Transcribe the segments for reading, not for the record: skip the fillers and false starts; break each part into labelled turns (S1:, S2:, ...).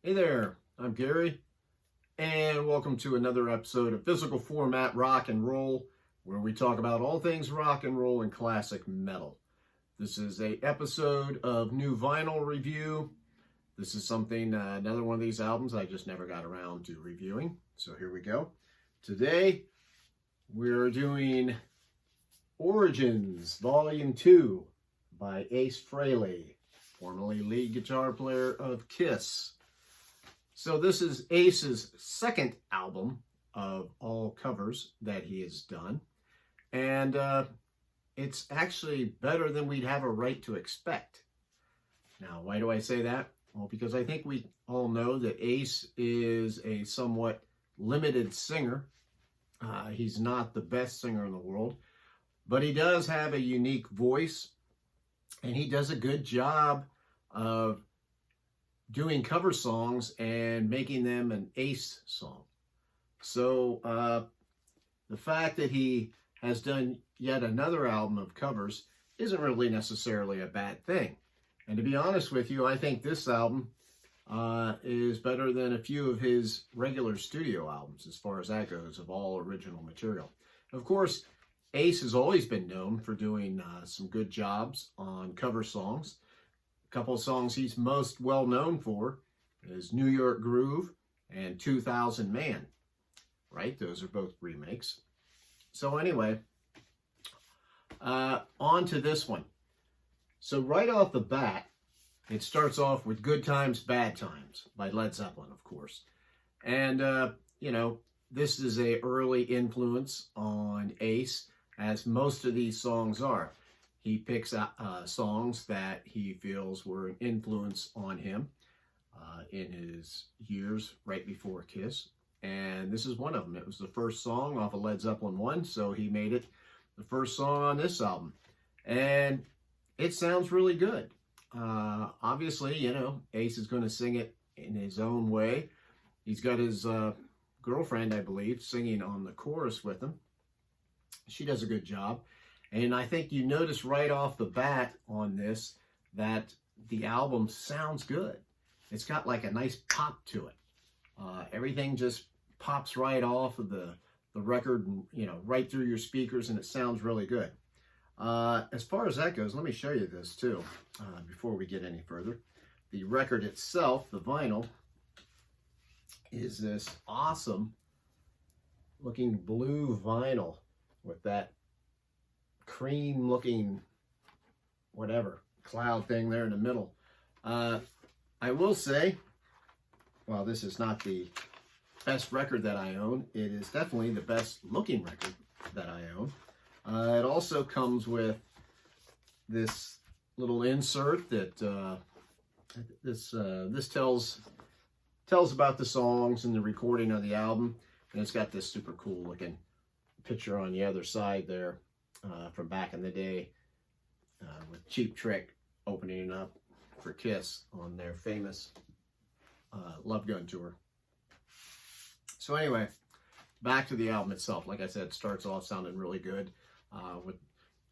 S1: Hey there, I'm Gary, and welcome to another episode of Physical Format Rock and Roll, where we talk about all things rock and roll and classic metal. This is a episode of new vinyl review. This is something, another one of these albums I just never got around to reviewing, so here we go. Today, we're doing Origins, Vol.2 by Ace Frehley, formerly lead guitar player of Kiss. So this is Ace's second album of all covers that he has done. And it's actually better than we'd have a right to expect. Now, why do I say that? Well, because I think we all know that Ace is a somewhat limited singer. He's not the best singer in the world, but he does have a unique voice, and he does a good job of doing cover songs and making them an Ace song. So the fact that he has done yet another album of covers isn't really necessarily a bad thing. And to be honest with you, I think this album is better than a few of his regular studio albums as far as that goes, of all original material. Of course, Ace has always been known for doing some good jobs on cover songs. Couple of songs he's most well known for is New York Groove and 2000 Man, right? Those are both remakes. So anyway, on to this one. So right off the bat, it starts off with Good Times, Bad Times by Led Zeppelin, of course. And, this is a early influence on Ace, as most of these songs are. He picks out songs that he feels were an influence on him in his years right before Kiss. And this is one of them. It was the first song off of Led Zeppelin 1, so he made it the first song on this album. And it sounds really good. Obviously, Ace is going to sing it in his own way. He's got his girlfriend, I believe, singing on the chorus with him. She does a good job. And I think you notice right off the bat on this that the album sounds good. It's got like a nice pop to it. Everything just pops right off of the record, and, right through your speakers, and it sounds really good. As far as that goes, let me show you this too, before we get any further. The record itself, the vinyl, is this awesome looking blue vinyl with that cream looking whatever cloud thing there in the middle. I will say, while this is not the best record that I own, it is definitely the best looking record that I own. It also comes with this little insert that this tells about the songs and the recording of the album, and it's got this super cool looking picture on the other side there. From back in the day with Cheap Trick opening up for Kiss on their famous Love Gun tour. So anyway, back to the album itself. Like I said, it starts off sounding really good with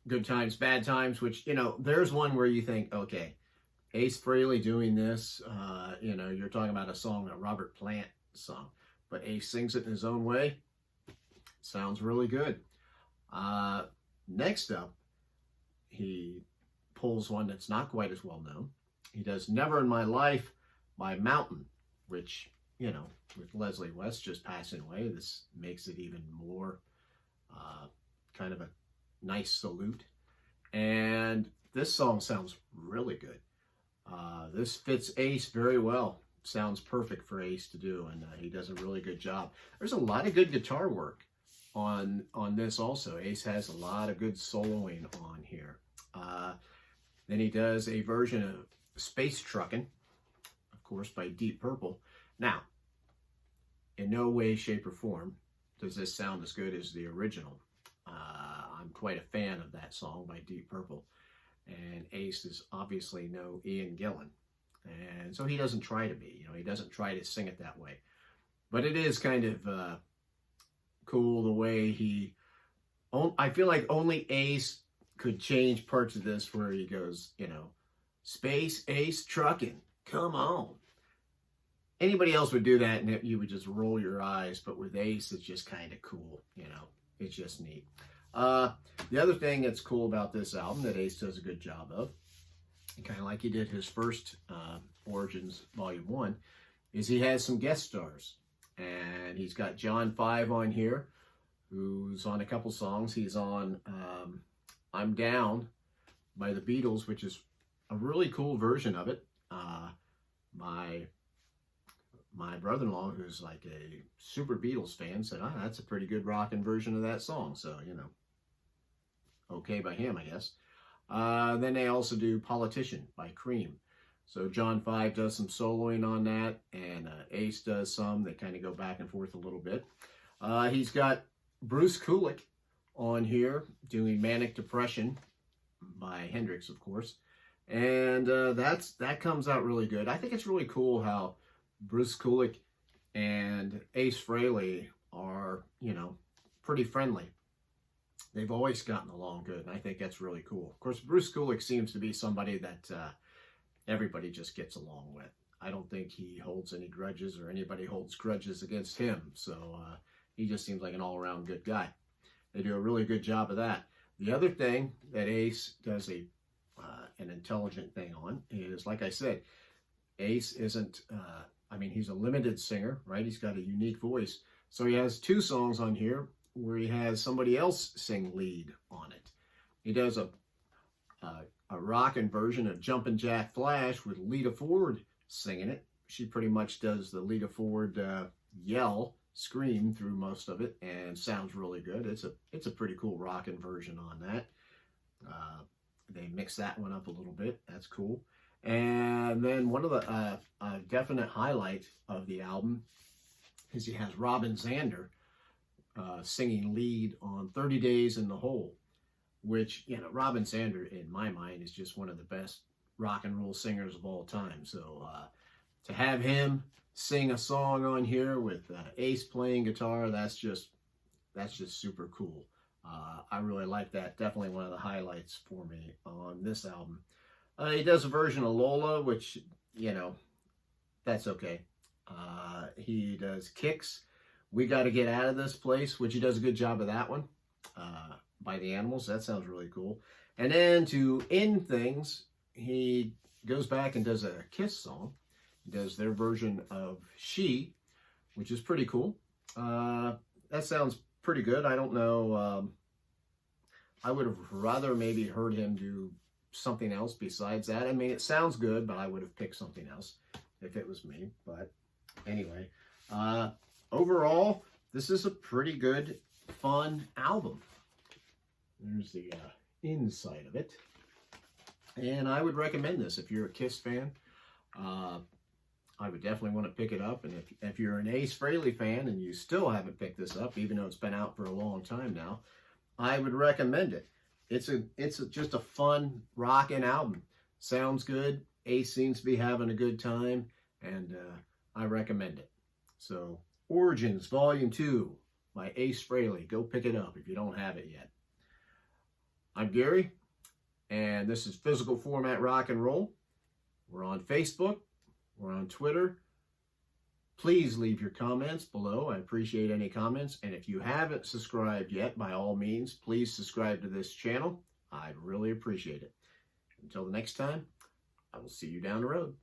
S1: Good Times, Bad Times, which, there's one where you think, okay, Ace Frehley doing this, you're talking about a song, a Robert Plant song, but Ace sings it in his own way. Sounds really good. Next up, he pulls one that's not quite as well known. He does Never in My Life by Mountain, which, with Leslie West just passing away, this makes it even more kind of a nice salute. And this song sounds really good. This fits Ace very well. Sounds perfect for Ace to do, and he does a really good job. There's a lot of good guitar work on this also. Ace has a lot of good soloing on here. Then he does a version of Space Truckin', of course, by Deep Purple. Now, in no way, shape, or form does this sound as good as the original. I'm quite a fan of that song by Deep Purple. And Ace is obviously no Ian Gillan. And so he doesn't try to be, he doesn't try to sing it that way. But it is kind of cool the way I feel like only Ace could change parts of this where he goes, Space Ace Truckin', come on. anybody else would do that and you would just roll your eyes, but with Ace, it's just kind of cool, you know. It's just neat. The other thing that's cool about this album that Ace does a good job of, kind of like he did his first Origins Volume 1, is he has some guest stars. And he's got John 5 on here, who's on a couple songs. He's on I'm Down by the Beatles, which is a really cool version of it. My brother-in-law, who's like a super Beatles fan, said, that's a pretty good rockin' version of that song. So, you know, okay by him, I guess. Then they also do Politician by Cream. So John 5 does some soloing on that, and Ace does some. They kind of go back and forth a little bit. He's got Bruce Kulick on here doing Manic Depression by Hendrix, of course. And that comes out really good. I think it's really cool how Bruce Kulick and Ace Frehley are, you know, pretty friendly. They've always gotten along good, and I think that's really cool. Of course, Bruce Kulick seems to be somebody that everybody just gets along with. I don't think he holds any grudges or anybody holds grudges against him. So he just seems like an all-around good guy. They do a really good job of that. The other thing that Ace does an intelligent thing on is, like I said, Ace isn't, he's a limited singer, right? He's got a unique voice. So he has 2 songs on here where he has somebody else sing lead on it. He does a rockin' version of Jumpin' Jack Flash with Lita Ford singing it. She pretty much does the Lita Ford scream through most of it, and sounds really good. It's a pretty cool rockin' version on that. They mix that one up a little bit. That's cool. And then one of the definite highlight of the album is he has Robin Xander singing lead on 30 Days in the Hole, which, you know, Robin Xander, in my mind, is just one of the best rock and roll singers of all time. So to have him sing a song on here with Ace playing guitar, that's just super cool. I really like that. Definitely one of the highlights for me on this album. He does a version of Lola, which, you know, that's okay. He does Kicks, We Gotta Get Out of This Place, which he does a good job of that one, by the Animals. That sounds really cool. And then to end things, he goes back and does a Kiss song. He does their version of She, which is pretty cool. That sounds pretty good. I don't know. I would have rather maybe heard him do something else besides that. I mean, it sounds good, but I would have picked something else if it was me. But anyway, overall, this is a pretty good, fun album. There's the inside of it. And I would recommend this if you're a Kiss fan. I would definitely want to pick it up. And if you're an Ace Frehley fan and you still haven't picked this up, even though it's been out for a long time now, I would recommend it. It's just a fun rockin' album. Sounds good. Ace seems to be having a good time, and I recommend it. So, Origins Volume 2 by Ace Frehley. Go pick it up if you don't have it yet. I'm Gary, and this is Physical Format Rock and Roll. We're on Facebook. We're on Twitter. Please leave your comments below. I appreciate any comments. And if you haven't subscribed yet, by all means, please subscribe to this channel. I'd really appreciate it. Until the next time, I will see you down the road.